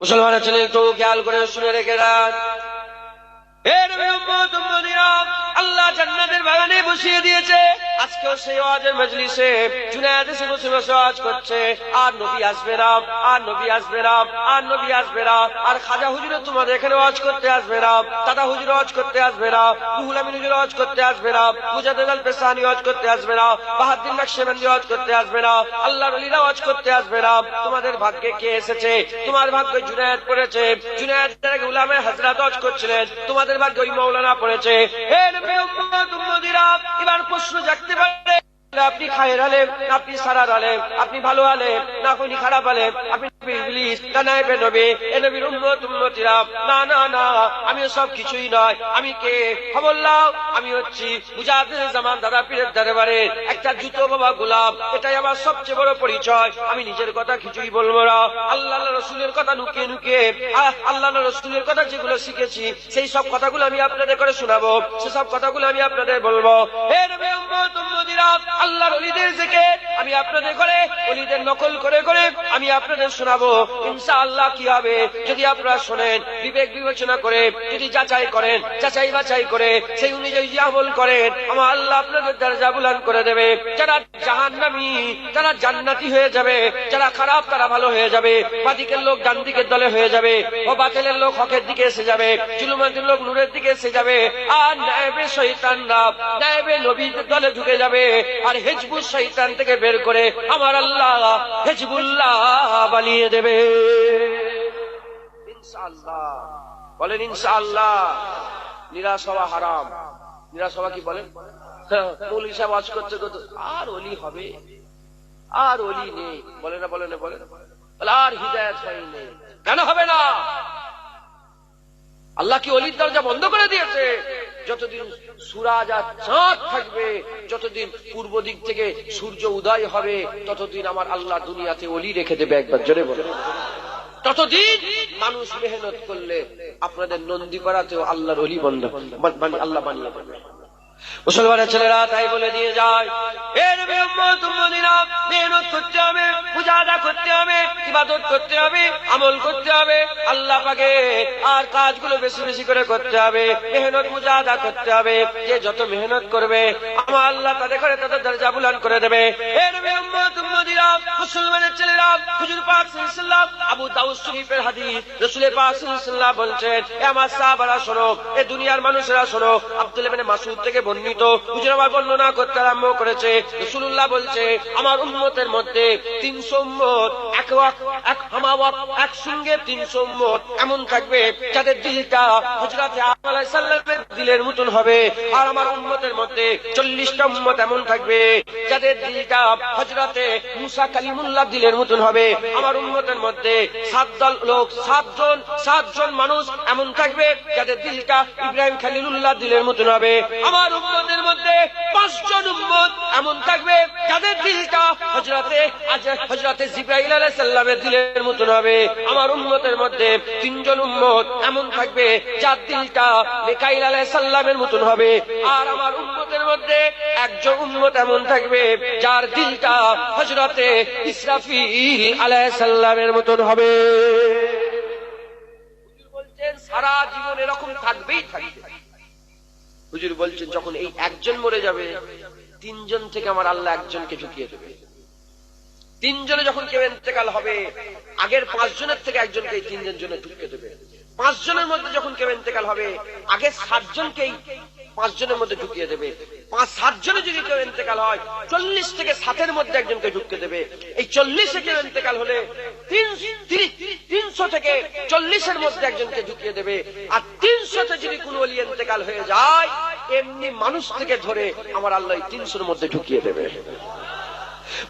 মুসলমানের ছেলে একটু খেয়াল করে শুনে রেখে দেন। আল্লাহ জান্নাতের বাগানে বসিয়ে দিয়েছে। আজকেও সেই ওয়াজের মজলিসে জুনায়েদ এসে বসে বসে ওয়াজ করছে, আর নবী আসবে না, আর নবী আসবে না, আর নবী আসবে না, আর খাজা হুজুরও তোমাদের এখানে ওয়াজ করতে আসবে না, দাদা হুজুর ওয়াজ করতে আসবে না, রুহুল আমিন হুজুর ওয়াজ করতে আসবে না, মুজাদ্দিদ আল পেসানি ওয়াজ করতে আসবে না, বাহাউদ্দিন নকশবন্দি ওয়াজ করতে আসবে না, আল্লাহর ওলিরা ওয়াজ করতে আসবে না। তোমাদের ভাগ্যে কে এসেছে? তোমার ভাগ্যে জুনায়েদ পড়েছে। জুনায়েদের আগে উলামায়ে হযরত ওয়াজ করছিলেন, তোমাদের ভাগ্যে ওই মাওলানা পড়েছে। হে নবী উম্মত উম্মতিরা, এবার প্রশ্ন জাগতে পারে, আপনি খায়ের আলেম, আপনি সারার আলেম, আপনি ভালো আলেম না কোনি খারাপ আলেম, আপনি ইবলিস না নায়েবে নবী, এ নবীর উম্মত উম্মতিরা, না না না, আমি সব কিছুই নয়। আমি কে? খবরলাম, আমি হচ্ছি মুজাদ্দিদ জামান দাদা পীরের দরবারে একটা জুতো বাবা গোলাম। এটাই আমার সবচেয়ে বড় পরিচয়। আমি নিজের কথা কিছুই বলবো না, আল্লাহ রাসূলের কথা নুকিয়ে নুকিয়ে, আল্লাহ রাসূলের কথা যেগুলো শিখেছি সেই সব কথাগুলো আমি আপনাদের করে শোনাবো, সেসব কথাগুলো আমি আপনাদের বলবো। হে নবী উম্মত উম্মতিরা, আল্লাহর ওলিদের জিকির আমি আপনাদের করে ওলিদের নকল করে করে আমি আপনাদের শোনাবো। ইনশাআল্লাহ কি হবে যদি আপনারা শোনেন, বিবেক বিবেচনা করে যদি যাচাই করেন, যাচাই বাছাই করে সেই অনুযায়ী যে আমল করেন, আমার আল্লাহ আপনাদের দরজা বুলন্দ করে দেবে। যারা জাহান্নামী তারা জান্নাতি হয়ে যাবে, যারা খারাপ তারা ভালো হয়ে যাবে, বাদিকের লোক ডান দিকের দলে হয়ে যাবে, ও বাতিলের লোক হকের দিকে এসে যাবে, জুলুমাতের লোক নূরের দিকে এসে যাবে, আর নায়েবে শয়তানরা নায়েবে নবীর দলে ঢুকে যাবে, আর হিজবুল শয়তান থেকে বের করে আমার আল্লাহ হিজবুল্লাহ বানিয়ে দেবে ইনশাআল্লাহ। বলেন ইনশাআল্লাহ। নিরাশ হওয়া হারাম। নিরাশ হওয়া কি বলেন? মৌলভী সাহেব ওয়াজ করতে করতে আর ওলি হবে, আর ওলি নেই, বলে না বলে না বলে না, আর হিদায়াত হয়নি। কেন হবে না? আল্লাহ কি ওলির দরজা বন্ধ করে দিয়েছে? যতদিন সূরাজ আর চাঁদ থাকবে, যতদিন পূর্ব দিক থেকে সূর্য উদয় হবে, ততদিন আমার আল্লাহ দুনিয়াতে ওলি রেখে দেবে। একবার জোরে বলে। ততদিন মানুষ মেহনত করলে আপনাদের নন্দী করাতেও আল্লাহর ওলি বন্ধ আল্লাহ বানিয়ে দেবে। মুসলমানের ছেলেরা তাই বলে দিয়ে যায়, হে নবী উম্মত উম্মতিরা, মেহনত করতে হবে, মুজাহাদা করতে হবে, ইবাদত করতে হবে, আমল করতে হবে আল্লাহ পাকে, আর কাজগুলো বেশি বেশি করে করতে হবে, মেহনত মুজাহাদা করতে হবে। যে যত মেহনত করবে আমার আল্লাহ তাদের করে তাদের দরজা বুলন্দ করে দেবে। হে নবী উম্মত উম্মতিরা, মুসলমানের ছেলেরা, হুজুর পাক সাল্লাল্লাহু আলাইহি ওয়াসাল্লাম আবু দাউদ শরীফের হাদিস, রাসূল পাক সাল্লাল্লাহু আলাইহি ওয়াসাল্লাম বলছেন, হে আমার সাহাবারা শোনো, এ দুনিয়ার মানুষেরা শোনো। আব্দুল্লাহ ইবনে মাসউদ থেকে বর্ণিত, হুজুর আবার বর্ণনা করতে আরম্ভ করেছে, রাসূলুল্লাহ বলছে, আমার উম্মতের মধ্যে 300 উম্মত এক হামাওয়াত একসঙ্গে 300 উম্মত এমন থাকবে যাদের দিলটা হযরত আদম আলাইহিস সালামের দিলের মতন হবে। আর আমার উম্মতের মধ্যে 40টা উম্মত এমন থাকবে যাদের দিলটা হযরত মুসা কালিমুল্লাহ দিলের মতন হবে। আমার উম্মতের মধ্যে 7জন মানুষ এমন থাকবে যাদের দিলটা ইব্রাহিম খলিলুল্লাহ দিলের মতন হবে। আমার উম্মতের মধ্যে 5 জন উম্মত এমন থাকবে যাদের দিলটা হযরতে জিবরাইল আলাইহিস সালামের দিলের মতন হবে। আমার উম্মতের মধ্যে 3 জন উম্মত এমন থাকবে যার দিলটা মিকাইল আলাইহিস সালামের মতন হবে। আর আমার উম্মতের মধ্যে 1 জন উম্মত এমন থাকবে যার দিলটা হযরতে ইসরাফিল আলাইহিস সালামের মতন হবে। হুজুর বলছেন সারা জীবন এরকম থাকবেই থাকবে। হুজুর বলছেন যখন এই 1 জন মরে যাবে, 3 জন থেকে আমার আল্লাহ 1 জনকে ঢুকিয়ে দেবে। 3 জনে যখন কেউ ইন্তেকাল হবে, আগের 5 জনের থেকে 1 জনকে এই 3 জনে ঢুকিয়ে দেবে। 5 জনের মধ্যে যখন কেউ ইন্তেকাল হবে, আগে 7 জনকেই 5 জনের মধ্যে ঢুকিয়ে দেবে। 5-7 জনে যদি কেউ ইন্তেকাল হয়, 40 থেকে 7 এর মধ্যে 1 জনকে ঢুকিয়ে দেবে। এই 40 এ কেউ ইন্তেকাল হলে 300 থেকে 40 এর মধ্যে 1 জনকে ঢুকিয়ে দেবে। আর 300 তে যদি কোনো ওলি ইন্তেকাল হয়ে যায়, এমনি মানুষ থেকে ধরে আমার আল্লাহ 300 এর মধ্যে ঢুকিয়ে দেবে।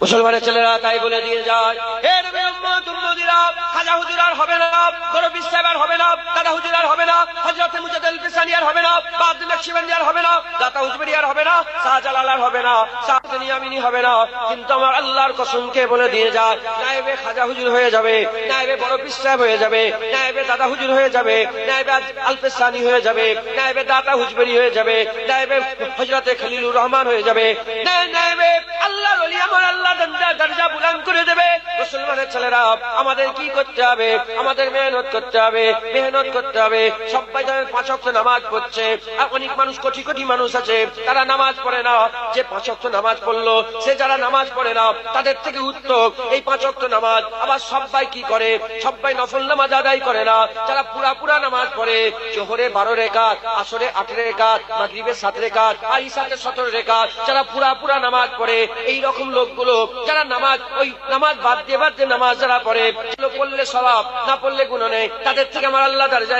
মুসলমানের ছেলেরা তাই বলে দিয়ে যায়, হে নবী উম্মত উম্মতিরা, খাজা হুজুর আর হবে না, বড় সাহেব আর হবে না, দাদা হুজুর আর হবে না, হযরত মুজাদ্দিদ আল পেসানি আর হবে না, বাহাউদ্দিন নকশবন্দি আর হবে না, দাতা হুজুরি আর হবে না, শাহজালাল আর হবে না, শাহজালাল ইয়ামিনী হবে না। কিন্তু আমার আল্লাহর কসম কে বলে দিয়ে যায়, নায়েবে খাজা হুজুর হয়ে যাবে, নায়েবে বড় পীর সাহেব হয়ে যাবে, নায়েবে দাদা হুজুর হয়ে যাবে, নায়েবে আলফেসানি হয়ে যাবে, নায়েবে দাতা হুজবেরি হয়ে যাবে, নায়েবে হযরতে খলিলুর রহমান হয়ে যাবে, নায়েবে আল্লাহর ওলি আমার আল্লাহ দরজা বুলন্দ করে দেবে। মুসলমানের ছেলেরা, আমাদের কি করতে হবে? আমাদের মেহনত করতে হবে, মেহনত করতে হবে। সবাই ধরেন 5 ওয়াক্ত নামাজ পড়ছে, আর অনেক মানুষ, কোটি কোটি মানুষ আছে তারা নামাজ পড়ে না। যে 5 ওয়াক্ত নামাজ পড়লো, সে যারা নামাজ পড়ে না তাদের থেকে উত্তম এই 5 ওয়াক্ত নামাজ। আবার সবাই কি করে? সবাই নফল নামাজ আদায় করে না। যারা পুরা নামাজ পড়ে, জোহরে 12 রাকাত, আসরে 8 রাকাত, মাগরিবে 7 রাকাত, আর ইশাতে 17 রাকাত, যারা পুরা নামাজ পড়ে, এই রকম লোকগুলো যারা নামাজ, ওই নামাজ বাদ দিয়ে নামাজ যারা পড়ে, পড়লে সওয়াব, না পড়লে গুনাহ নেই, তাদের থেকে আমার আল্লাহ দরজা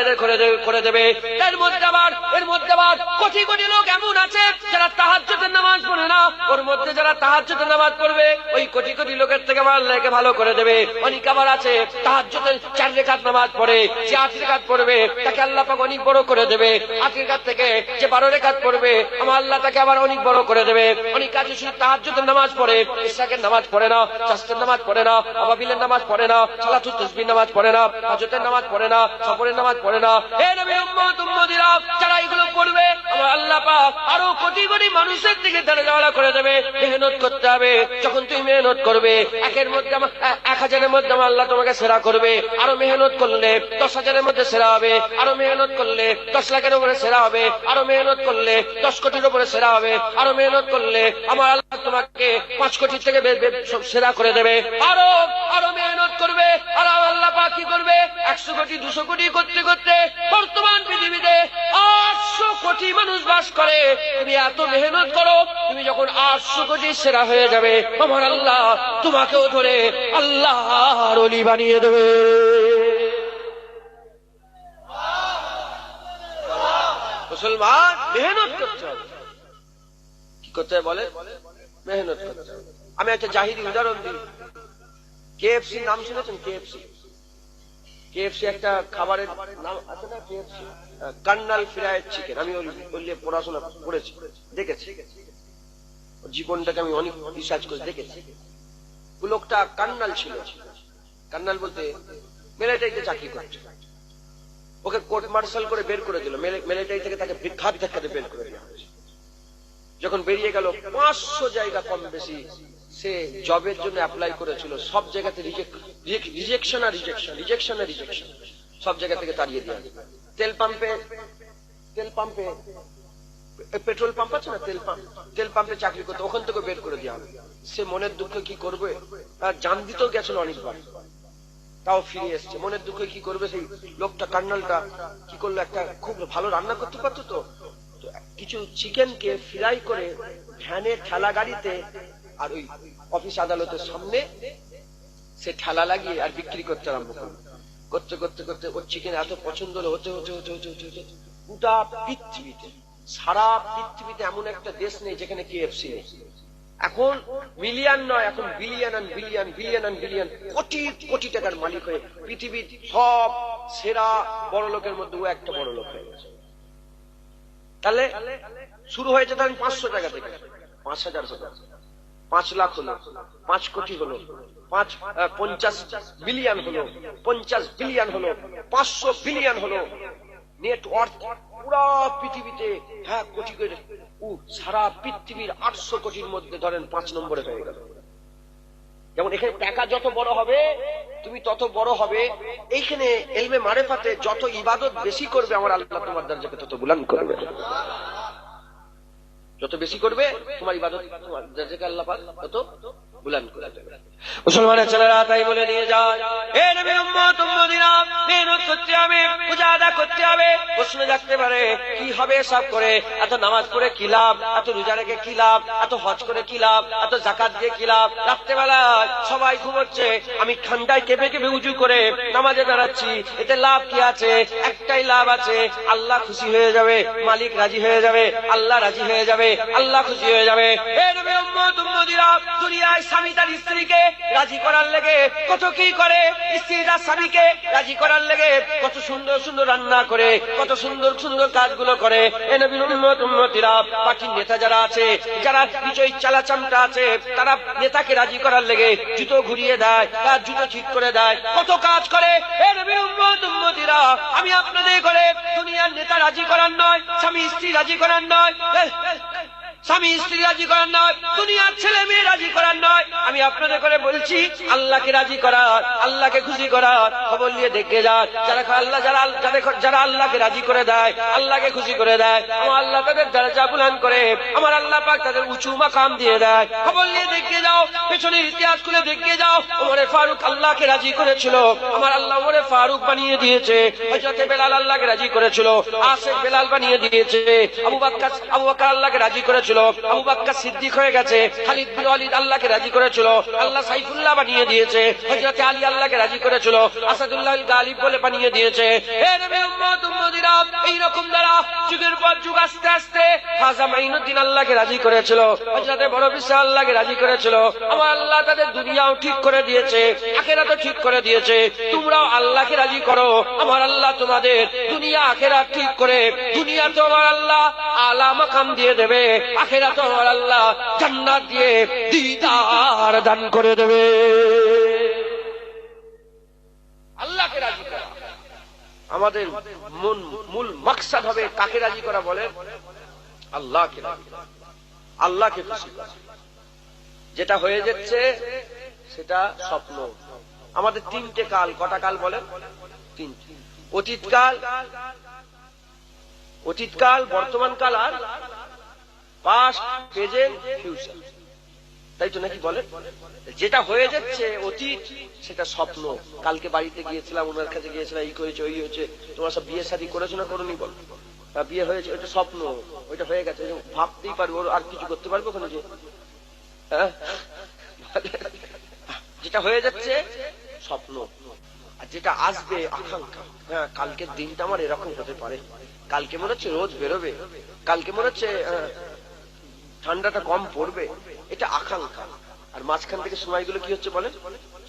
করে দেবে। এর মধ্যে আবার কোটি কোটি লোক এমন আছে যারা তাহাজ্জুদের নামাজ পড়ে না। ওর মধ্যে যারা তাহাজ্জুদের নামাজ পড়বে, ওই কোটি কোটি লোকের থেকে আমার আল্লাহকে ভালো করে দেবে। অনেক আবার আছে তাহাজ্জুদের 4 রাকাত নামাজ পড়ে, যে 8 রাকাত পড়বে তাকে আল্লাহ পাক অনেক বড় করে দেবে। 8 রাকাত থেকে যে 12 রাকাত পড়বে, আমার আল্লাহ তাকে আবার অনেক বড় করে দেবে। অনেক আছে শুধু তাহাজ্জুদের নামাজ পড়ে, ইশরাকের নামাজ পড়ে না, চাষের নামাজ পড়ে না, আবাবিলের নামাজ পড়ে না, সালাতুত তাসবিহ নামাজ পড়ে না, হজরতের নামাজ পড়ে না, সফরের নামাজ পড়ে না। হে নবীর উম্মত উম্মতিরা, যারা এগুলো পড়বে, আমার আল্লাহ পাক আরো কোটি কোটি মানুষের দিকে দরজা করে দেবে। মেহনত করতে হবে। যখন তুমি মেহনত করবে, 1000-এর মধ্যে আমার আল্লাহ তোমাকে সেরা করবে। আরো মেহনত করলে 10,000-এর মধ্যে সেরা হবে। আরো মেহনত করলে 10 লাখের উপরে সেরা হবে। আরো মেহনত করলে 10 কোটির উপরে সেরা হবে। আরো মেহনত করলে আমার আল্লাহ তোমাকে 5 কোটি থেকে সেরা করে দেবে। আরো মেহনত করবে, আর আল্লাহ পাক কি করবে? 100 কোটি 200 কোটি করতে করতে বর্তমান পৃথিবীতে 800 কোটি মানুষ বাস করে। তুমি এত মেহনত করো, তুমি যখন 800 কোটি সেরা হয়ে যাবে, আমার আল্লাহ তোমাকেও ধরে আল্লাহর ওলি বানিয়ে দেবে। মুসলমান, মেহনত করতে হবে। কি করতে হবে বলে? মেহনত করতে হবে। আমি একটা জাহিরি উদাহরণ দিই। KFC নাম শুনেছেন? KFC একটা খাবারের নাম আছে না? KFC, Karnal fried chicken. আমি ওই পড়াশোনা করেছি, দেখেছি, জীবনটাকে আমি অনেক রিসার্চ করে দেখেছি। ওই লোকটা কার্নাল ছিল। কার্নাল বলতে মিলিটারিতে চাকরি করছে। ওকে কোর্ট মার্শাল করে বের করে দিল। মিলিটারি থেকে তাকে ঘাত ধাক্কাতে বের করে দেওয়া হয়েছে। যখন বেরিয়ে গেল, 500 জায়গা কম বেশি সে জবের জন্য অ্যাপ্লাই করেছিল, সব জায়গাতে রিজেকশন, সব জায়গা থেকে তাড়িয়ে দেওয়া। তেল পাম্পে পেট্রোল পাম্প আছে না, তেল পাম্পে চাকরি করতে, ওখান থেকে বের করে দেওয়া হবে। সে মনের দুঃখে কি করবে? তার জান দিতেও গেছিল অনেকবার, তাও ফিরে এসছে। মনের দুঃখে কি করবে? সেই লোকটা, কার্নালটা কি করলো? একটা খুব ভালো রান্না করতে পারতো, তো কিছু চিকেনকে ফ্রাই করে ভ্যানে, ঠেলা গাড়িতে, আর ওই অফিস আদালতের সামনে সে ঠেলা লাগিয়ে আর বিক্রি করতে আরম্ভ করলো। করতে ওর চিকেন এত পছন্দ হলো, হতে গোটা পৃথিবীতে, সারা পৃথিবীতে এমন একটা দেশ নেই যেখানে KFC নেই। এখন মিলিয়ন নয়, এখন বিলিয়ন কোটি কোটি টাকার মালিক হয়ে পৃথিবীর সব সেরা বড় লোকের মধ্যে ও একটা বড় লোক হয়ে গেছে। তাহলে শুরু হয়েছে ধরেন 500 টাকা থেকে, 5,000 হলো, 5 লাখ হলো, 5 কোটি হলো, 50 বিলিয়ন হলো, 50 বিলিয়ন হলো, 500 বিলিয়ন হলো। নেটওয়ার্ক পুরা পৃথিবীতে কোটি করে, সারা পৃথিবীর 800 কোটির মধ্যে ধরেন 5 নম্বরে হয়ে গেল। যেমন এখানে টাকা যত বড় হবে তুমি তত বড় হবে। এইখানে ইলমে মারিফাতে যত ইবাদত বেশি করবে, আমার আল্লাহ তোমার দরজাকে তত বুলন্দ করবে। যত বেশি করবে তোমার ইবাদত, তোমার দরজাকে আল্লাহ পাক তত বুলন্দ করে দেবে। মুসলমানের ছেলেরা তাই বলে নিয়ে যায়, হে নবীর উম্মত উম্মতিরা, মেহনত করতে হবে, মুজাহাদা করতে হবে। প্রশ্ন জাগতে পারে, কি হবে সব করে? এত নামাজ পড়ে কি লাভ? এত রোজা রেখে কি লাভ? এত হজ করে কি লাভ? এত যাকাত দিয়ে কি লাভ? রাত্রেবেলা সবাই ঘুমোচ্ছে, আমি ঠান্ডায় কেঁপে উজু করে নামাজে দাঁড়াচ্ছি, এতে লাভ কি আছে? একটাই লাভ আছে, আল্লাহ খুশি হয়ে যাবে, মালিক রাজি হয়ে যাবে, আল্লাহ রাজি হয়ে যাবে, আল্লাহ খুশি হয়ে যাবে। হে নবীর উম্মত উম্মতিরা, দুনিয়ায় স্বামী তার স্ত্রীকে রাজি করার লেগে কত কি করে, স্ত্রী তার স্বামীকে রাজি করার লেগে কত সুন্দর সুন্দর রান্না করে, কত সুন্দর সুন্দর কাজগুলো করে। এ নবীর উম্মত উম্মতিরা, পার্টির নেতা যারা আছে, যারা বিজয়ী চালা চামটা আছে, তারা নেতাকে রাজি করার লেগে জুতো ঘুরিয়ে দেয়, তার জুতো ঠিক করে দেয়, কত কাজ করে। এ নবীর উম্মত উম্মতিরা, আমি আপনাদের করে দুনিয়ার নেতা রাজি করার নয়, স্বামী স্ত্রী রাজি করার নয়, স্বামী স্ত্রী রাজি করার নয়, দুনিয়ার ছেলে মেয়ে রাজি করার নয়, আমি আপনাদের করে বলছি আল্লাহকে রাজি করার, আল্লাহকে খুশি করার। খবর নিয়ে দেখে যান, যারা আল্লাহকে রাজি করে দেয়, আল্লাহকে খুশি করে দেয়, আমার আল্লাহ তাদের দরজা বুলন্দ করে, আমার আল্লাহ পাক তাদের উঁচু মাকাম দিয়ে দেয়। খবর নিয়ে দেখে যাও, পেছনের ইতিহাস খুলে দেখে যাও, ওমরে ফারুক আল্লাহকে রাজি করেছিল, আমার আল্লাহ ওমরে ফারুক বানিয়ে দিয়েছে। হযরতে বেলাল আল্লাহকে রাজি করেছিল, আসিফ বেলাল বানিয়ে দিয়েছে। আবু বকর আল্লাহকে রাজি করেছিল, আবু বকর সিদ্দিক হয়ে গেছে। খালিদ বিন ওয়ালিদ আল্লাহকে রাজি করেছিল, আল্লাহ সাইফুল্লাহ বানিয়ে দিয়েছে। হযরত আলী আল্লাহকে রাজি করেছিল, আসাদুল্লাহ আল গালিব বলে বানিয়ে দিয়েছে। হে নবীর উম্মত উম্মতিরা, এই রকম দ্বারা যুগের পর যুগ আস্তে আস্তে খাজা মাইনুদ্দিন আল্লাহকে রাজি করেছিল, হযরত বড় বিশা আল্লাহকে রাজি করেছিল। আমার আল্লাহ তাদের দুনিয়াও ঠিক করে দিয়েছে, আখিরাতও ঠিক করে দিয়েছে। তোমরাও আল্লাহকে রাজি করো, আমার আল্লাহ তোমাদের দুনিয়া আখিরাত ঠিক করে, দুনিয়াতে আমার আল্লাহ আলা মাকাম দিয়ে দেবে, আখিরাতে আমার আল্লাহ জান্নাত দিয়ে দিদার দান করে দেবে। আল্লাহকে রাজি করা আমাদের মূল মাকসাদ হবে। কাকে রাজি করা বলেন? আল্লাহকে রাজি করা, আল্লাহকে খুশি করা। যেটা হয়ে যাচ্ছে সেটা স্বপ্ন। আমাদের তিনটে কাল, কটা কাল বলেন? তিনটে। অতীতকাল, বর্তমান কাল আর পাস্ট, প্রেজেন্ট, ফিউচার, তাই তো নাকি বলেন? যেটা হয়ে যাচ্ছে অতীত, সেটা স্বপ্ন। কালকে বাড়িতে গিয়েছিলাম, ওনার কাছে গিয়েছিলাম, এই করেছে ওই হয়েছে। তোমরা সব বিয়ে শাদী করেছো না করোনি? বল, বিয়ে হয়েছে, ওইটা স্বপ্ন, ওইটা হয়ে গেছে। ভাবতেই পারবো, আর কিছু করতে পারবো ওখানে যে? হ্যাঁ, যেটা হয়ে যাচ্ছে স্বপ্ন, আর যেটা আসবে আকাঙ্ক্ষা। হ্যাঁ, কালকের দিনটা আমার এরকম হতে পারে, কালকে মনে হচ্ছে রোজ বেরোবে, কালকে মনে হচ্ছে ঠান্ডাটা কম পড়বে, এটা আকাঙ্ক্ষা। আর মাঝখান থেকে সময়গুলো কি হচ্ছে বলেন?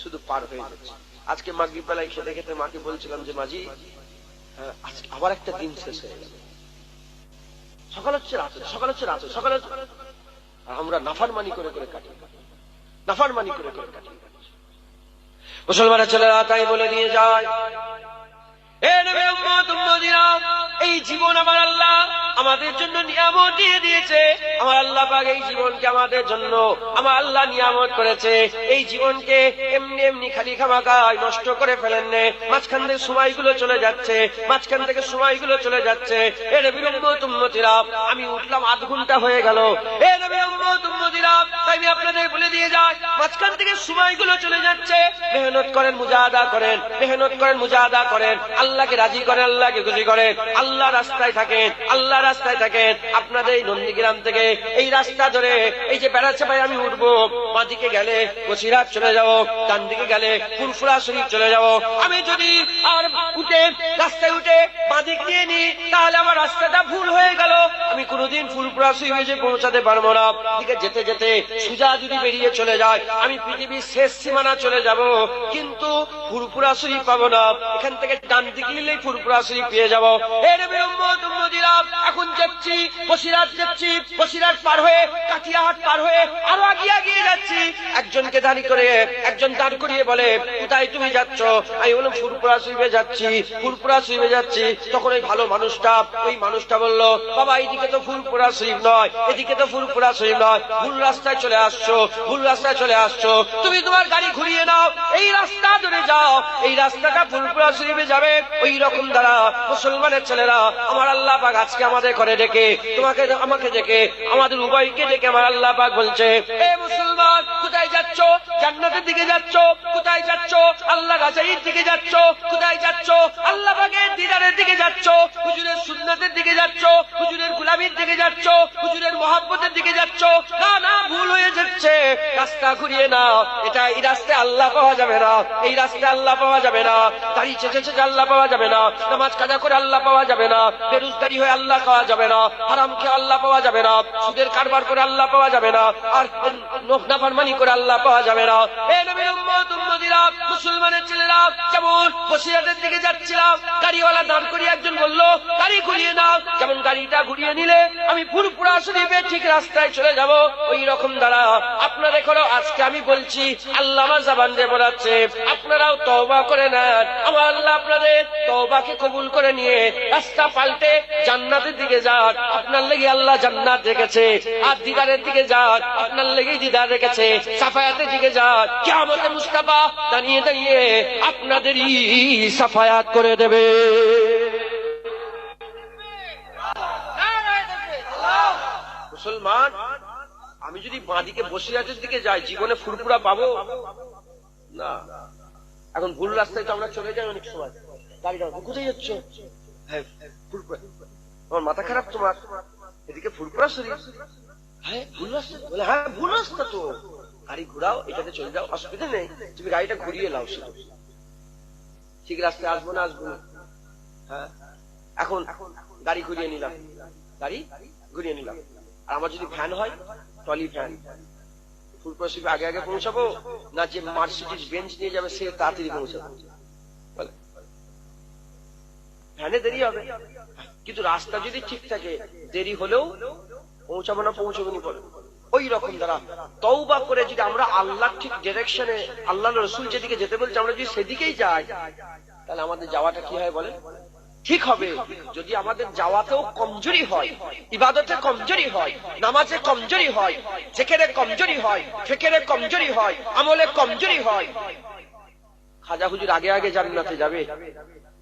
শুধু পার হয়ে যাচ্ছে। আজকে মাগরিব বেলায় খেতে খেতে মাকে বলছিলাম যে মাঝি, আজকে আবার একটা দিন শেষ হয়ে গেল, সকাল হচ্ছে রাত, সকাল হচ্ছে রাত, সকাল হচ্ছে, আর আমরা নাফরমানি করে করে কাটি, নাফরমানি করে করে কাটি। মুসলমানের ছেলেরা তাই বলে দিয়ে যায়, এ নবী উম্মত উম্মতিরা, এই জীবন আমার আল্লাহ আমাদের জন্য নিয়ামত দিয়ে দিয়েছে। আমার আল্লাহ পাক এই জীবনকে আমাদের জন্য আমার আল্লাহ নিয়ামত করেছে। এই জীবনকে এমনি এমনি খালি খামাখাই নষ্ট করে ফেলেন না। মাঝখান থেকে সময়গুলো চলে যাচ্ছে, মাঝখান থেকে সময়গুলো চলে যাচ্ছে। এ নবীর উম্মত উম্মতিরা, আমি উঠলাম 8 ঘন্টা হয়ে গেল। এ নবীর উম্মত উম্মতিরা, তাই আমি আপনাদের বলে দিয়ে যাই, মাঝখান থেকে সময়গুলো চলে যাচ্ছে। মেহনত করেন, মুজাহাদা করেন, মেহনত করেন, মুজাহাদা করেন, আল্লাহকে রাজি করেন, আল্লাহকে খুশি করেন, আল্লাহ রাস্তায় থাকেন, আল্লাহ রাস্তায় থাকেন। আপনাদের এই নন্দীগ্রাম থেকে এই রাস্তা ধরে এই যে বেড়াচ্ছে ভাই, আমি উঠবো, বাঁ দিকে গেলে বসিরহাট চলে যাবো, ডান দিকে গেলে ফুরফুরা শরীফ চলে যাবো। আমি যদি আর উঠে রাস্তায় উঠে বাঁ দিক নিয়ে নিই, তাহলে আমার রাস্তাটা ভুল হয়ে গেল, আমি কোনোদিন ফুরফুরা শরীফে যে পৌঁছাতে পারবো না। দিকে যেতে যেতে সুজা যদি বেরিয়ে চলে যায়, আমি পৃথিবীর শেষ সীমানা চলে যাব, কিন্তু ফুরফুরা শরীফ পাবো না। এখান থেকে ডান দিকে নিলেই ফুরফুরা শরীফ পেয়ে যাবো। এ নবীর উম্মত উম্মতিরা, এখন যাচ্ছি বসিরহাট, যাচ্ছি বসিরহাট পার হয়ে কাঠিয়াহাট পার হয়ে আরো আগিয়ে যাচ্ছি। একজনকে দাঁড়ি করে, একজন দাঁড় করিয়ে বলে, কোথায় তুমি যাচ্ছ? আমি বললাম ফুরফুরা শরীফে যাচ্ছি, ফুরফুরা শরীফে যাচ্ছি। তখন ওই ভালো মানুষটা, ওই মানুষটা বললো, বাবা এইদিকে তো ফুরফুরা শরীফ নয়, এদিকে তো ফুরফুরা শরীফ নয়, ভুল রাস্তায় চলে আসছো, ভুল রাস্তায় চলে আসছো। তুমি তোমার গাড়ি ঘুরিয়ে নাও, এই রাস্তা ধরে যাও, এই রাস্তাটা ফুরফুরা শরীফে যাবে। ওই রকম দ্বারা মুসলমানের ছেলেরা, আমার আল্লাহ পাক আজকে আমাদের ঘরে ডেকে, তোমাকে আমাকে ডেকে, আমাদের উভয়কে ডেকে আমার আল্লাহ পাক বলছে, এ মুসলমান, কোথায় যাচ্ছ? জান্নাতের দিকে যাচ্ছ? কোথায় যাচ্ছ? আল্লাহ রাজাইর দিকে যাচ্ছ? কোথায় যাচ্ছ? আল্লাহ পাকের দিদারের দিকে যাচ্ছ? হুজুরের সুন্নাতের দিকে যাচ্ছ? হুজুরের গোলামি নামির দিকে যাচ্ছ, হুজুরের মহব্বতের দিকে যাচ্ছ, না ভুল হয়ে যাচ্ছে, রাস্তা ঘুরিয়ে নাও। এই রাস্তায় আল্লাহ পাওয়া যাবে না, এই রাস্তায় আল্লাহ পাওয়া যাবে না, দাড়ি চেঁচে আল্লাহ পাওয়া যাবে না, নামাজ কাজা করে আল্লাহ পাওয়া যাবে না, বেরোজগারি হয়ে আল্লাহ পাওয়া যাবে না, হারাম খেয়ে আল্লাহ পাওয়া যাবে না, সুদের কারবার করে আল্লাহ পাওয়া যাবে না, আর নাফরমানি করে আল্লাহ পাওয়া যাবে না। এ নবীর উম্মত উম্মতিরা, মুসলমানের ছেলেরা, যেমন বসিরহাটের দিকে যাচ্ছিলাম, গাড়িওয়ালা দাঁড় করিয়ে একজন বলল গাড়ি ঘুরিয়ে নাও। যেমন গাড়িটা ঘুরিয়ে নিলে আমি ফুরফুরা শরীফে ঠিক রাস্তায় চলে যাব, ওই রকম দাঁড়া আপনারা করো। আজকে আমি বলছি, আল্লাহ আমার জবান দিয়ে বলাচ্ছে, আপনারাও তওবা করে নেন। আমার আল্লাহ আপনাদের তওবাকে কবুল করে নিয়ে রাস্তা পাল্টে জান্নাতের দিকে যান। আপনার লেগে আল্লাহ জান্নাত রেখেছে। আর দিদারের দিকে যান, আপনার লেগেই দিদার রেখেছে। সাফায়াতের দিকে যান, কিয়ামতে মুস্তাফা দাঁড়িয়ে দাঁড়িয়ে আপনাদেরই সাফায়াত করে দেবে। মুসলমান, আমি যদি বাঁদিকে বসিরহাটের দিকে যাই, জীবনে ফুরফুরা পাবো না। এখন ভুল রাস্তায় তো আমরা চলে যাই অনেক সময়। গাড়িটা কোথায় যাচ্ছ? হ্যাঁ ফুরফুরা। আমার মাথা খারাপ তোমার? এদিকে ফুরফুরা শরীফ। হ্যাঁ ভুল রাস্তা? বলে হ্যাঁ ভুল রাস্তা তো, গাড়ি ঘুরাও, এটাতে চলে যাও, অসুবিধা নেই, তুমি গাড়িটা ঘুরিয়ে নাও। শুধু ঠিক রাস্তায় আসবো না, আসবো না। হ্যাঁ এখন গাড়ি ঘুরিয়ে নিলাম, গাড়ি ঘুরিয়ে নিলাম। আর আমার যদি ভ্যান হয়, টলি ভ্যান, ফুরফুরা শরীফ আগে আগে পৌঁছাবো না যে মার্সিডিজ বেঞ্চ নিয়ে যাবে সে তাড়াতাড়ি পৌঁছাবো? ভ্যানে দেরি হবে, কিন্তু রাস্তা যদি ঠিক থাকে দেরি হলেও পৌঁছাবো না, পৌঁছাবো নি বলে। ওই রকম দ্বারা তওবা করে যদি আমরা আল্লাহ ঠিক ডিরেকশনে, আল্লাহ রসুল যেদিকে যেতে বলছে আমরা যদি সেদিকেই যাই, তাহলে আমাদের যাওয়াটা কি হয় বলে? ঠিক হবে। যদি আমাদের যাওয়াতেও কমজোরি হয়, ইবাদতে কমজোরি হয়, নামাজে কমজোরি হয়, জিকিরে কমজোরি হয়, ফিকিরে কমজোরি হয়, আমলে কমজোরি হয়, খাজা হুজুর আগে আগে জান্নাতে যাবে,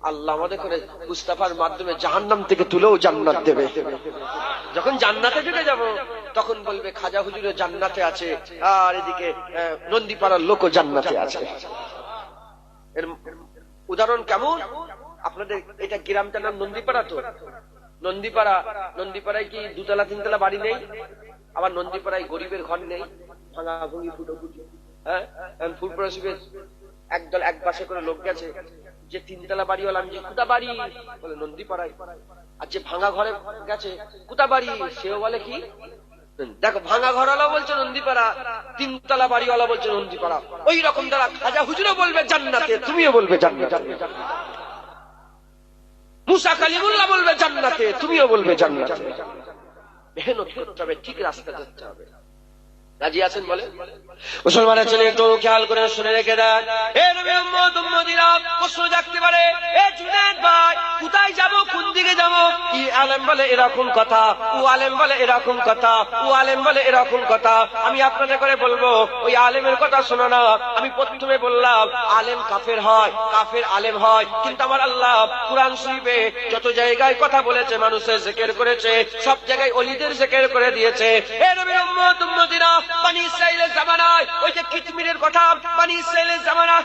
আল্লাহ আমাদের করে মুস্তাফার মাধ্যমে জাহান্নাম থেকে তুলেও জান্নাত দেবে। যখন জান্নাতে ঢুকে যাব তখন বলবে খাজা হুজুরও জান্নাতে আছে, আর এদিকে নন্দীপাড়ার লোকও জান্নাতে আছে। এর উদাহরণ কেমন? আপনাদের এটা গ্রামটার নাম নন্দীপাড়া তো। নন্দীপাড়ায় কি দুতলা তিনতলা বাড়ি নেই? আবার নন্দীপাড়ায় গরিবের ঘর নেই, ভাঙা ভুঙি ফুটোফুটি। হ্যাঁ ফুরফুরা শরীফের একদল এক পাশে করে লোক গেছে, যে তিনতলা বাড়িওয়ালা আমি যে কোথা বাড়ি বলে নন্দীপাড়ায়, আর যে ভাঙা ঘরে গেছে কোথা বাড়ি সেও বলে কি? দেখো ভাঙা ঘরওয়ালা বলছে নন্দীপাড়া, তিনতলা বাড়িওয়ালা বলছে নন্দীপাড়া। ওই রকম দ্বারা খাজা হুজুরও বলবে জান্নাতে, তুমিও বলবে জান্নাতে। মুসা কালিমুল্লাহ বলবে জান্নাতে, তুমিও বলবে জান্নাতে। মেহনত করতে হবে, ঠিক রাস্তা ধরতে হবে। রাজি আছেন বলে? মুসলমানের ছেলে একটু খেয়াল করে শুনে রেখে দেন। এ নবী উম্মত উম্মতিরা প্রশ্ন জাগতে পারে, এ জুনায়েদ ভাই কোথায় যাব, কোন দিকে যাব? ই আলেম বলে এরকম কথা, ও আলেম বলে এরকম কথা, ও আলেম বলে এরকম কথা। আমি আপনাদের করে বলবো, ওই আলেমের কথা শোনো না। আমি প্রথমে বললাম আলেম কাফের হয়, কাফের আলেম হয়, কিন্তু আমার আল্লাহ কুরআন শরীফে যত জায়গায় কথা বলেছে, মানুষের জিকির করেছে, সব জায়গায় ওলিদের জিকির করে দিয়েছে। এ নবীর উম্মত উম্মতিরা, বনি ইসরাইলের জামানায় ওই যে কিতমিরের কথা, বনি ইসরাইলের জামানায়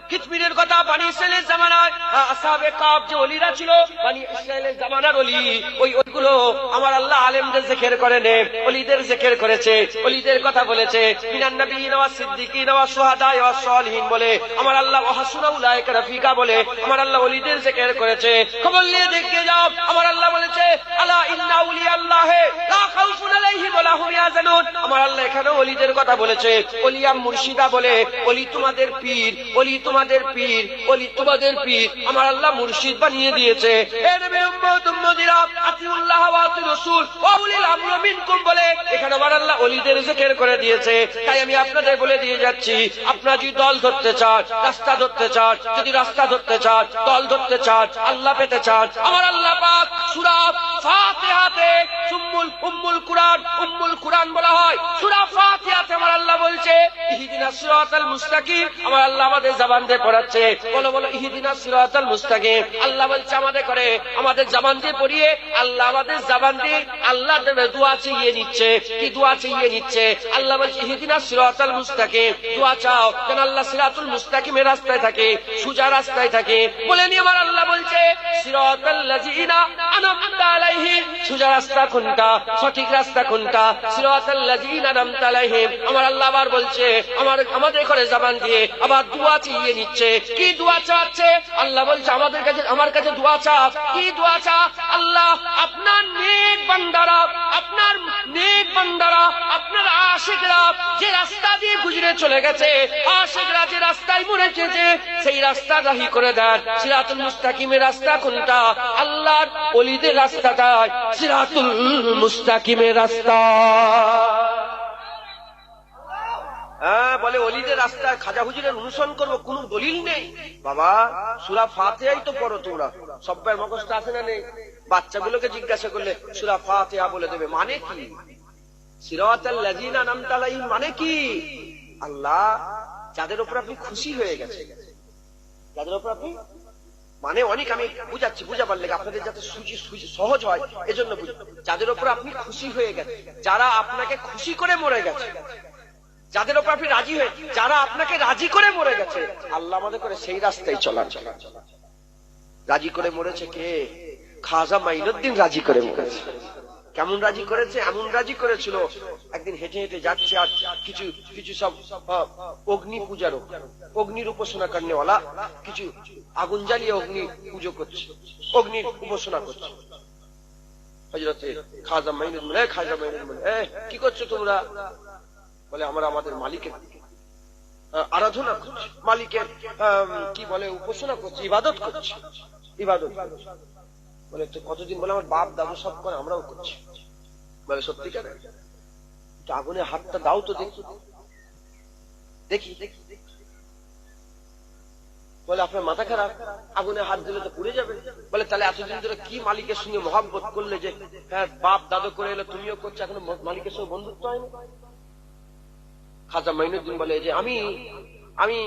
কিতমিরের কথা, বনি ইসরাইলের জামানায় আসহাবে কাফ যে ওলিরা ছিল, বনি ইসরাইলের জামানার ওলি, ওইগুলো আমার আল্লাহ আলেমদের জিকির করেন, ওলিদের জিকির করেছে, ওলিদের কথা বলেছে। মিনান নবিয়্যিন ওয়াস সিদ্দিকিন ওয়াস শুহাদা ওয়াস সালিহিন বলে আমার আল্লাহ, ওয়া হাসুনা উলাইকা রাফিকা বলে আমার আল্লাহ ওলিদের জিকির করেছে। খবর নিয়ে দেখে যাও, আমার আল্লাহ বলেছে আলা ইন্না আউলিয়াল্লাহি লা খাউফুন আলাইহিম ওয়া লা হুম ইয়াহজানুন। আমার আল্লাহ এখানে ওলিদের কথা বলেছে। ওলিয়া মুর্শিদা বলে, ওলি তোমাদের পীর, ওলি তোমাদের পীর, ওলি তোমাদের পীর। আমার আল্লাহ মুর্শিদ বানিয়ে দিয়েছে। এ নবী উম্মত উম্মতিরা, আতিউল্লাহ ওয়া আতিউর রাসূল ওয়া উলিল আমরি মিনকুম বলে এখানে আমার আল্লাহ ওলিদের জিকির করে দিয়েছে। তাই আমি আপনাদের বলে দিয়ে যাচ্ছি, আপনারা যদি দল ধরতে চান, রাস্তা ধরতে চান, যদি রাস্তা ধরতে চান, দল ধরতে চান, আল্লাহ পেতে চান, আমার আল্লাহ পাক সূরা ফাতিহাতে উম্মুল কুরআন বলা হয়। সূরা ফাতিহাতে আমার আল্লাহ বলছে ইহদিনাস সিরাতাল মুস্তাকিম। আমার আল্লাহ আমাদের জবান দিয়ে পড়াচ্ছে, বলো বলো ইহদিনাস সিরাতাল মুস্তাকিম। আল্লাহ বলছে আমাদের করে, আমাদের জবান দিয়ে পড়িয়ে আল্লাহ আমাদের জবান দিয়ে আল্লাহ দেবে দোয়া চেয়ে নিচ্ছে। কি দোয়া চেয়ে নিচ্ছে? আল্লাহ বলছে ইহদিনাস সিরাতাল মুস্তাকিম, দোয়া চাও যেন আল্লাহ সিরাতুল মুস্তাকিমের রাস্তায় থাকে, সোজা রাস্তায় থাকে। বলে নি আমার আল্লাহ বলছে সিরাতাল্লাযিনা আনআমতা আলাইহিম, সোজা রাস্তা কোনটা, সঠিক রাস্তা কোনটা, সিরাতাল্লাযিনা আনআমতা আলাইহিম। আমার আল্লাহ আবার বলছে, আমাদের ঘরে জবান দিয়ে আবার দোয়া চেয়ে নিচ্ছে। কি দোয়া চাচ্ছে? আল্লাহ বলছে আমাদের কাছে, আমার কাছে দোয়া চা। কি দোয়া চা? আল্লাহ আপনার নেক বান্দারা, আপনার নেক বান্দারা, আপনার আশিকরা যে রাস্তা দিয়ে গুজরে চলে গেছে, আশিকরা যে রাস্তায় মরেছে, সেই রাস্তা রাহি করে দেন। সিরাতুল মুস্তাকিমের রাস্তা কোনটা? আল্লাহর ওলিদের রাস্তাটাই সিরাতুল মুস্তাকিমের রাস্তা। হ্যাঁ, বলে ওলিদের রাস্তায় খাজা হুজুরের অনুসরণ করবো, কোন দলিল নেই। বাবা সূরা ফাতিহাই তো পড়ো তোমরা, সব্বার মুখস্থ আছে না নেই? বাচ্চাগুলোকে জিজ্ঞাসা করলে সূরা ফাতিহা বলে দেবে। মানে কি সিরাতাল্লাযিনা আনআমতা আলাইহিম মানে কি? আল্লাহ যাদের উপর আপনি খুশি হয়ে গেছে, যাদের উপর আপনি, মানে অনেক আমি বুঝাচ্ছি, বুঝাবার লেগে আপনাদের যাতে সহজ হয় এজন্য বুঝি। যাদের উপর আপনি খুশি হয়ে গেছে, যারা আপনাকে খুশি করে মরে গেছে, যাদের উপর আপনি রাজি হয়ে, যারা আপনাকে রাজি করে মরে গেছে, আল্লাহ আমাদের করে সেই রাস্তায় চলা। রাজি করে মরেছে কে? খাজা মাইনুদ্দিন রাজি করে মরেছে। কেমন রাজি করেছে? এমন রাজি করেছিল, একদিন হেঁটে হেঁটে যাচ্ছে, আর কিছু কিছু সব অগ্নি পূজারও, অগ্নির উপাসনা করনেওয়ালা কিছু আগুন জ্বালিয়ে অগ্নি পুজো করছে, অগ্নির উপাসনা করছে। হযরতে খাজা মাইনুদ্দিন, খাজা মাইনুদ্দিন কি করছো তোমরা? বলে আমরা আমাদের মালিকের আরাধনা করছি, মালিকের কি বলে উপাসনা করছি, ইবাদত করছি, ইবাদত। বলে তো কতদিন? বলে আমার বাপ দাদু সব করে, আমরাও করছি। বলে সত্যিকার? আগুনে হাতটা দাও তো দেখি। দেখি দেখি বলে আপনার মাথা খারাপ, আগুনে হাত দিলে তো পুড়ে যাবে। বলে তাহলে এতদিন ধরে কি মালিকের সঙ্গে মহব্বত করলে যে হ্যাঁ বাপ দাদু করে এলো, তুমিও করছো, এখনো মালিকের সঙ্গে বন্ধুত্ব হয়নি? খাজা মাইনুদ্দিন বলে যে আমি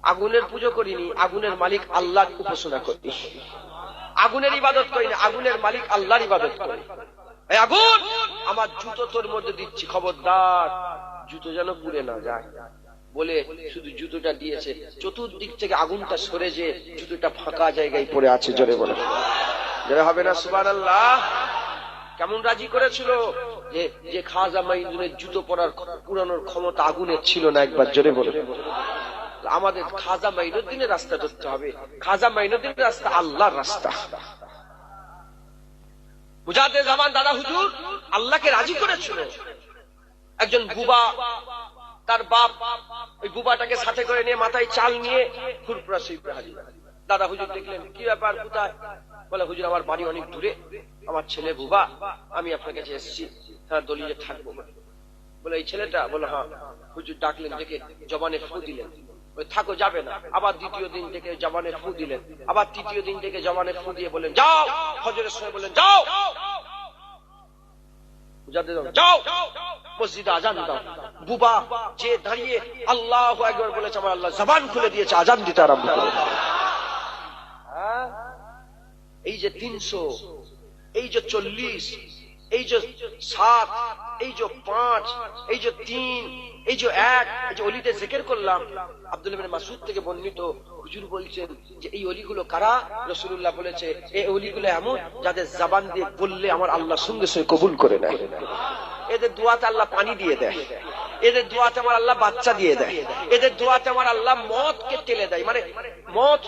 আগুনের পুজো করিনি, আগুনের মালিক আল্লাহর উপাসনা করি। আগুনের ইবাদত করিনি, আগুনের মালিক আল্লাহর ইবাদত করি। এই আগুন, আমার জুতো তোর মধ্যে দিচ্ছি, খবরদার জুতো যেন পুড়ে না যায়। বলে শুধু জুতোটা দিয়েছে, চতুর্দিক থেকে আগুনটা সরে যে জুতোটা ফাঁকা জায়গায় পড়ে আছে। জোরে বলে জোরে হবে না সুবহানাল্লাহ? কেমন রাজি করেছিল যে খাজা মাইনুদ্দিনের জুতো পরার পুরানোর ক্ষমতা আগুনের ছিল না। একবার জোরে বলে। আমাদের খাজা মাইনুদ্দিনের রাস্তা ধরতে হবে। খাজা মাইনুদ্দিনের রাস্তা আল্লাহর রাস্তা। মুজাদ্দেদ জামান দাদা হুজুর আল্লাহকে রাজি করেছিল। একজন বুবা, তার বাপ ওই বুবাটাকে সাথে করে নিয়ে মাথায় চাল নিয়ে ফুরফুরা শরীফে হাজির। দাদা হুজুর দেখলেন, কি ব্যাপার, কোথায়? বলে হুজুর আমার বাড়ি অনেক দূরে, আমার ছেলে বুবা, আমি আপনার কাছে এসেছি, তার দলিলে থাকবো। বলে এই ছেলেটা? বলে হ্যাঁ। হুজুর ডাকলেন, ডেকে জবানে ফু দিলেন, থাকো যাবে না। আবার দ্বিতীয় দিন থেকে জবানে ফু দিলেন, আবার তৃতীয় দিন থেকে জবানে ফু দিয়ে বলেন যাও। ফজরের সময় বললেন যাও, যাও মসজিদে আজান দাও। বুবা যে দাঁড়িয়ে আল্লাহু আকবার বলেছে, আমার আল্লাহ জবান খুলে দিয়েছে, আজান দিতে আরম্ভ করে। এই যে 300, এই যে 40, এই যে 7, এই যে 5, এই যে 3, এই যে 1, এই যে অলিতে জিকির করলাম। আব্দুল্লাহ ইবনে মাসউদ থেকে বর্ণিত, হুজুর বলছেন যে এই অলিগুলো কারা? রাসূলুল্লাহ বলেছে এই অলিগুলো এমন যাদের জবান দিয়ে বললে আমার আল্লাহ সঙ্গে সঙ্গে কবুল করে নেয়। এদের দোয়াতে আল্লাহ পানি দিয়ে দেয়, এদের দোয়াতে আমার আল্লাহ বাচ্চা দিয়ে দেয়, এদের দোয়াতে আমার আল্লাহ মওতকে টেলে দেয়। মানে মওত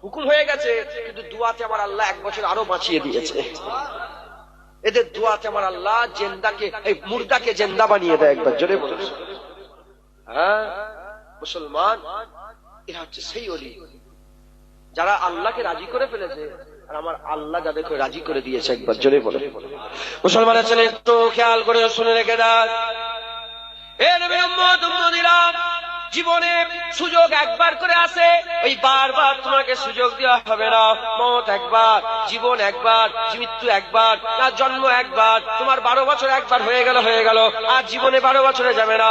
হুকুম হয়ে গেছে, কিন্তু দোয়াতে আমার আল্লাহ 1 বছর আরো বাঁচিয়ে দিয়েছে। এদের দোয়াতে আমার আল্লাহ জিন্দাকে, এই মুর্দাকে জিন্দা বানিয়ে দেয়। একবার জোরে বলুন। হ্যাঁ মুসলমান, এরা হচ্ছে সেই ওলি যারা আল্লাহকে রাজি করে ফেলেছে, আর আমার আল্লাহ যাদেরকে রাজি করে দিয়েছে। একবার জোরে বলে মুসলমানের ছেলে একটু খেয়াল করে শুনে রেখে দেন। এ নবী উম্মত উম্মতিরা, জীবনে সুযোগ একবার করে আসে, ওই বারবার তোমাকে সুযোগ দেওয়া হবে না। মওত একবার, জীবন একবার, মৃত্যু একবার, আর জন্ম একবার। তোমার 12 বছর একবার হয়ে গেল, আর জীবনে 12 বছরে যাবে না।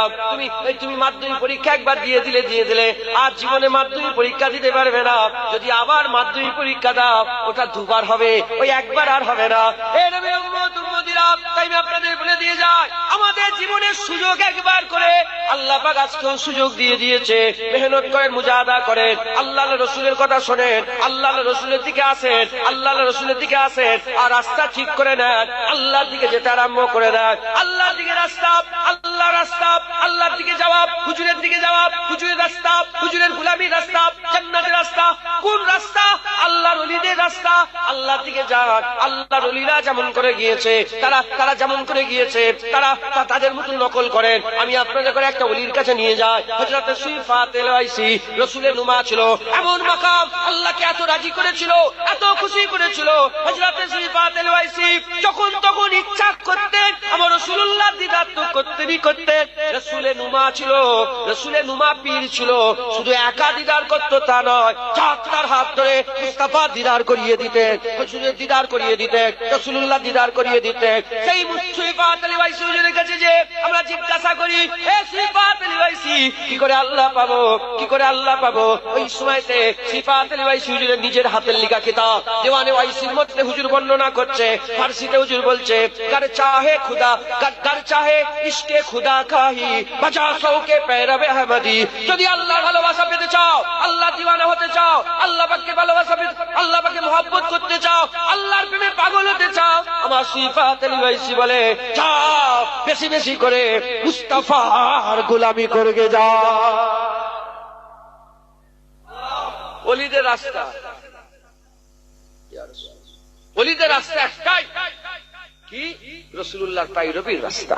তুমি মাধ্যমিক পরীক্ষা একবার দিয়ে দিলে, আর জীবনে মাধ্যমিক পরীক্ষা দিতে পারবে না। যদি আবার মাধ্যমিক পরীক্ষা দাও, ওটা 2বার হবে, ওই একবার আর হবে না। এই নবী উম্মত উম্মতিরা, দিলা, তাই আমি আপনাদের বলে দিয়ে যাই, আমাদের জীবনের সুযোগ একবার করে আল্লাহ পাক আজকেও সুযোগ দিয়ে দিয়েছে। মেহনত করেন, মুজাহাদা করেন, আল্লাহ রসুলের কথা শোনেন, আল্লাহ রসুলের দিকে আসেন, আল্লাহ রসুলের দিকে আসেন, আর রাস্তা ঠিক করে নেন, আল্লাহর দিকে যেতে আরম্ভ করে দেন। আল্লাহর দিকে রাস্তা, আল্লাহ রাস্তা, আল্লাহর দিকে যাওয়া, হুজুরের দিকে যাওয়া, হুজুরের রাস্তা, হুজুরের গোলামির রাস্তা, জান্নাতের রাস্তা। কোন রাস্তা? আল্লাহর ওলিদের রাস্তা। আল্লাহর দিকে যান। আল্লাহর ওলিরা যেমন করে গিয়েছে, তারা যেমন করে গিয়েছে, তারা তাদের মতো নকল করেন। আমি আপনাদের করে একটা ওলির কাছে নিয়ে যাই। হযরত সুফাত এলওয়াইসি, রাসূলের নুমা ছিল, এমন মাকাম আল্লাহকে এত রাজি করেছিল, এত খুশি করেছিল। হযরত সুফাত এলওয়াইসি যখন তখন ইচ্ছা করতেন আমার রাসূলুল্লাহর দিদার তো করতেই করতেন। রাসূলের নুমা ছিল, রাসূলের নুমা পীর ছিল, শুধু একা দিদার করতো তা নয়, চারটার হাত ধরে মুস্তাফা দিদার করিয়ে দিতেন, হুজুরের দিদার করিয়ে দিতেন, রাসূলুল্লাহ দিদার করিয়ে দিতেন। সেই সুফাত এলওয়াইসি হুজুরের কাছে যে আমরা জিজ্ঞাসা করি, হে সুফাত এলওয়াইসি, কি করে আল্লাহ পাবো, কি করে আল্লাহ পাবো? ওই সময়তে সুফাত এলওয়াইসি হুজুরের নিজের হাতের লেখা কিতাব দেওয়ানে ওয়াইসির মধ্যে হুজুর বর্ণনা করছে, ফারসিতে হুজুর বলছে, কার চাহে খুদা, কার চাহে ইশকে খুদা কাহি বাজা সৌকে পেরাবে আহমদি। যদি আল্লাহর ভালোবাসা পেতে চাও, আল্লাহ দিওয়ানা হতে চাও, আল্লাহ পাককে ভালোবাসা পেতে, আল্লাহ পাককে মহব্বত করতে চাও, আল্লাহর প্রেমে পাগল হতে চাও, আমার সুফাত এলওয়াইসি বলে যাও বেশি বেশি করে মুস্তাফার গোলামি করগে যাও। ওলিদের রাস্তা, ওলিদের রাস্তা একটাই, কি? রাসূলুল্লাহর পায়রবির রাস্তা।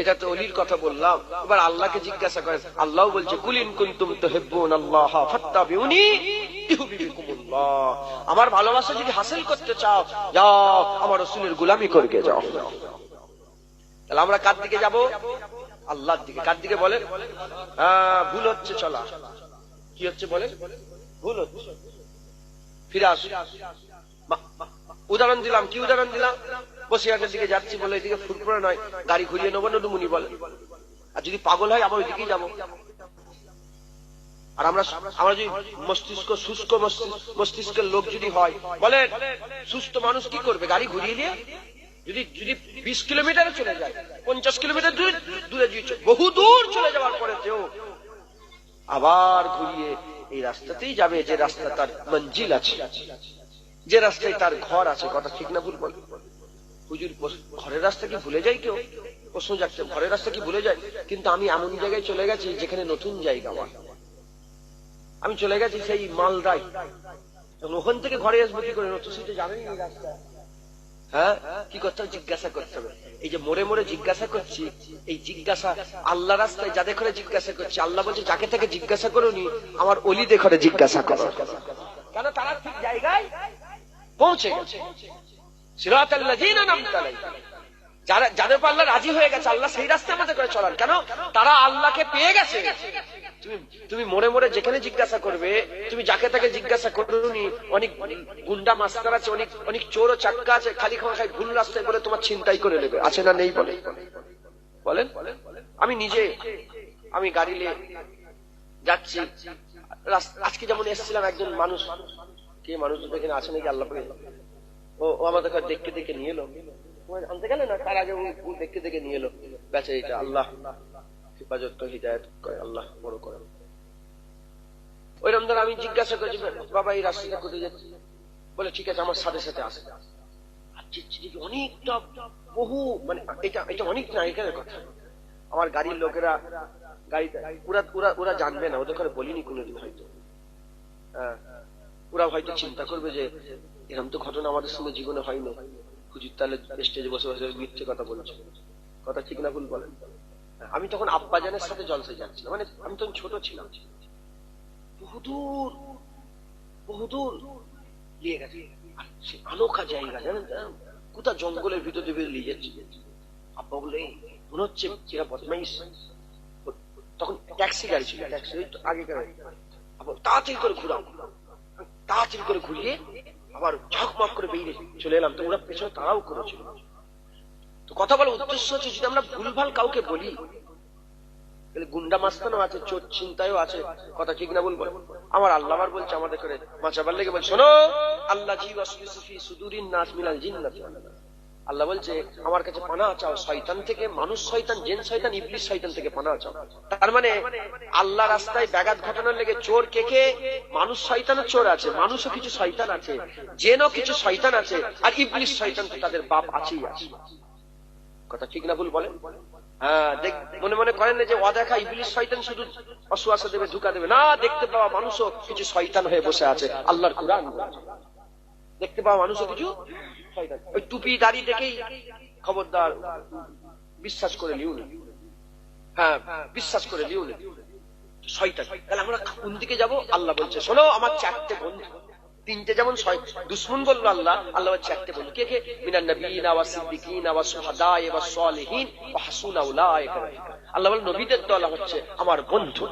এটা তো ওলির কথা বললাম। এবার আল্লাহকে জিজ্ঞাসা করেন, আল্লাহ বলছে, কুল ইন কুনতুম তুহিব্বুনাল্লাহ ফাত্তাবিউনি ইউহিব্বুকুমুল্লাহ। আমার ভালোবাসা যদি হাসিল করতে চাও, যাও আমার রাসূলের গোলামি করগে যাও। তাহলে আমরা কার দিকে যাব? আল্লাহর দিকে। কার দিকে বলেন? ভুল হচ্ছে চলা। কি হচ্ছে বলেন? ভুল হচ্ছে। ফিরে আসুন। উদাহরণ দিলাম, কি উদাহরণ দিলাম? বসিরহাটের দিকে যাচ্ছি বলে এদিকে ফুরফুরা নয়, গাড়ি ঘুরিয়ে নেবো, নডুমুনি বলে। আর যদি পাগল হয় আবার ওইদিকেই যাবো। আর আমরা যদি মস্তিষ্ক শুষ্ক মস্তিষ্কের লোক যদি হয়, বলেন সুস্থ মানুষ কি করবে? গাড়ি ঘুরিয়ে দিয়ে যদি 20 কিলোমিটারে চলে যায়, 50 কিলোমিটার দূরে বহু দূর চলে যাওয়ার পরে আবার ঘুরিয়ে এই রাস্তাতেই যাবে যে রাস্তা তার মঞ্জিল আছে, যে রাস্তায় তার ঘর আছে। কথা ঠিক না ভুল বল? হুজুর ঘরের রাস্তা কি ভুলে যায় কেউ? প্রশ্ন যাচ্ছে, ঘরের রাস্তা কি ভুলে যায়? কিন্তু আমি এমন জায়গায় চলে গেছি যেখানে নতুন জায়গা আমার। আমি চলে গেছি সেই মালদায়, ওখান থেকে ঘরে আসবো কি করে? নতুন সিটে জানেন এই রাস্তা। হ্যাঁ, কি করতে হবে? জিজ্ঞাসা করতে হবে। এই যে মোড়ে মোড়ে জিজ্ঞাসা করছি, এই জিজ্ঞাসা আল্লাহ রাস্তায় যাদের ঘরে জিজ্ঞাসা করছি, আল্লাহ বলছে যাকে থেকে জিজ্ঞাসা করোনি আমার অলিদের ঘরে জিজ্ঞাসা করো, কেন তারা ঠিক জায়গায় পৌঁছে গেছে। সিরাতাল্লাযীনা আন'আমতা আলাইহিম, যাদের উপর আল্লাহ রাজি হয়ে গেছে, আল্লাহ সেই রাস্তায় আমাদের করে চলান। কেন? তারা আল্লাহকে পেয়ে গেছে। তুমি মোড়ে মোড়ে যেখানে জিজ্ঞাসা করবে, তুমি যাকে তাকে জিজ্ঞাসা করুনি, অনেক গুন্ডা মাস্টার আছে, অনেক চোর ও চাক্কা আছে, খালি খাওয়াই ভুল রাস্তায় বলে তোমার ছিনতাই করে নেবে। আছে না নেই? বলেন। আমি নিজে গাড়ি নিয়ে যাচ্ছি, আজকে যেমন এসেছিলাম, একজন মানুষ, কে মানুষ এখানে আছে নাকি আল্লাহ পেয়ে, ও আমাদের দেখতে দেখে নিয়ে এলো, আনতে গেলে না, তার আগে ও দেখতে দেখে নিয়ে এলো। বেঁচে এটা আল্লাহ হেফাজত হিদায়াত করে, আল্লাহ বড় করে। ওই রমজান আমি জিজ্ঞাসা করছি, বাবা এই রাস্তাটা কোথায় যাচ্ছে? বলে ঠিক আছে আমার সাথে সাথে আসে। অনেকটা বহু, মানে এটা অনেক না এখানের কথা। আমার গাড়ির লোকেরা গাড়িতে ওরা জানবে না, ওদের ঘরে বলিনি কোনোদিন হয়তো। হ্যাঁ, ওরা হয়তো চিন্তা করবে যে এরকম তো ঘটনা আমাদের সঙ্গে জীবনে হয়নি, হুজুর তাহলে স্টেজে বসে বসে মিথ্যে কথা বলছে। কথা ঠিক না ভুল বলেন? আমি তখন আব্বাজানের সাথে জলসে যাচ্ছিলাম, মানে আমি তখন ছোট ছিলাম, বহুদূর নিয়ে গেছে। সে আনোখা জায়গা, জানেন, কোথা জঙ্গলের ভিতর দিয়ে নিয়ে যাচ্ছে। আব্বা বললো মনে হচ্ছে এরা বদমাইশ। তখন ট্যাক্সি গাড়ি ছিল, ট্যাক্সি আগেকার। তাড়াতাড়ি করে ঘুরাও, তাড়াতাড়ি করে ঘুরিয়ে আবার ঝকমক করে বেরিয়ে চলে এলাম। তো ওরা পেছনে তারাও করেছিল। তো কথা বলার উদ্দেশ্য হচ্ছে, যদি আমরা ভুলভাল কাউকে বলি, গুন্ডা মাস্তানও আছে, চোর চিন্তায়ও আছে। কথা ঠিক না বলবো? আমার আল্লাহ বলছে আমাদের করে মাচাবার লেগে বলছে, শোনো, আল্লাহ জি ওয়াসওয়াসু ফি সুদুরিন নাস মিনাল জিন্নাতি ওয়ান নাস, আল্লাহ বলছে আমার কাছে পানাহ চাও শয়তান থেকে, মানুষ শয়তান, জিন শয়তান, ইবলিস শয়তান থেকে পানাহ চাও। তার মানে আল্লাহ রাস্তায় ব্যাঘাত ঘটানোর লেগে চোর কে কে? মানুষ শয়তানও চোর আছে, মানুষও কিছু শয়তান আছে, জিনও কিছু শয়তান আছে, আর ইবলিস শয়তান তো তাদের বাপ আছেই আছে। কথা ঠিক না ভুল বলেন? হ্যাঁ, মনে মনে করেন না যে অদেখা ইবলিস শয়তান শুধু অসুয়াশা দেবে, ধোঁকা দেবে না। দেখতে পাওয়া মানুষও কিছু শয়তান হয়ে বসে আছে। আল্লাহর কুরআন দেখতে পাওয়া মানুষও কিছু শয়তান। ওই টুপি দাড়ি দেখেই খবরদার বিশ্বাস করে লিও না। হ্যাঁ, বিশ্বাস করে লিও না, শয়তান। তাহলে আমরা কোন দিকে যাব? আল্লাহ বলছে শোনো, আমার চারটে বন্ধু, তিনটে যেমন দুশ্মন বললো আল্লাহ, আল্লাহ চারটে বন্ধু। কে কে? মিনান নবিয়িনা ওয়াস সিদ্দিকিনা ওয়াস শুহাদায়ে ওয়াস সালিহিন ওয়া হাসুনা উলাইকা রাফিকা। আল্লাহ বলেন নবীদের দল হচ্ছে আমার বন্ধু,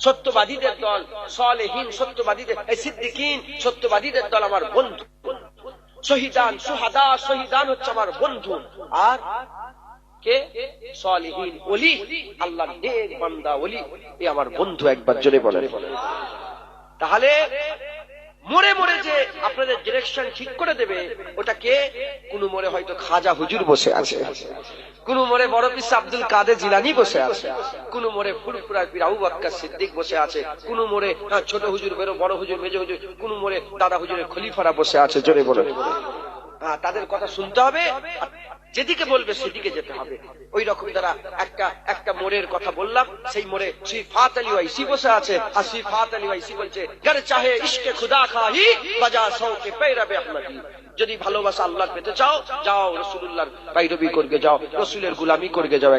সত্যবাদীদের দল, সালেহীন সত্যবাদীদের, সিদ্দিকিন সত্যবাদীদের দল আমার বন্ধু, শহীদান শুহাদা শহীদান হচ্ছে আমার বন্ধু, আর কে? সালেহীন ওলি, আল্লাহর নেক বান্দা ওলি, এ আমার বন্ধু। একবার জোরে বলেন। তাহলে মোড়ে মোড়ে যে আপনাদের ডিরেকশন ঠিক করে দেবে, ওটা কে? কোন মোড়ে হয়তো খাজা হুজুর বসে আছে, কোন মোড়ে বড় পীর আব্দুল কাদের জিলানী বসে আছে, কোন মোড়ে ফুরফুরার পীর আবু বকর সিদ্দিক বসে আছে, কোন মোড়ে ছোট হুজুর, বড় হুজুর, মেজ হুজুর, কোন মোড়ে দাদা হুজুরের খলিফারা বসে আছে। জোরে বলেন। তাদের কথা শুনতে হবে, যেদিকে বলবে সেদিকে যেতে হবে। ওই রকম তারা একটা মোড়ের কথা বললাম, সেই মোড়ে সিফাত আলী ওয়াইসি বসে আছে, আর সিফাত আলী ওয়াইসি বলছে গর চাহে ইশকে খুদা খাহি বাজা সৌকে পেরাবে আহমদি। যদি ভালোবাসা আল্লাহ পেতে চাও, যাও রাসূলুল্লাহর পায়রবি করকে যাও, রাসূলের গোলামি করকে যাও।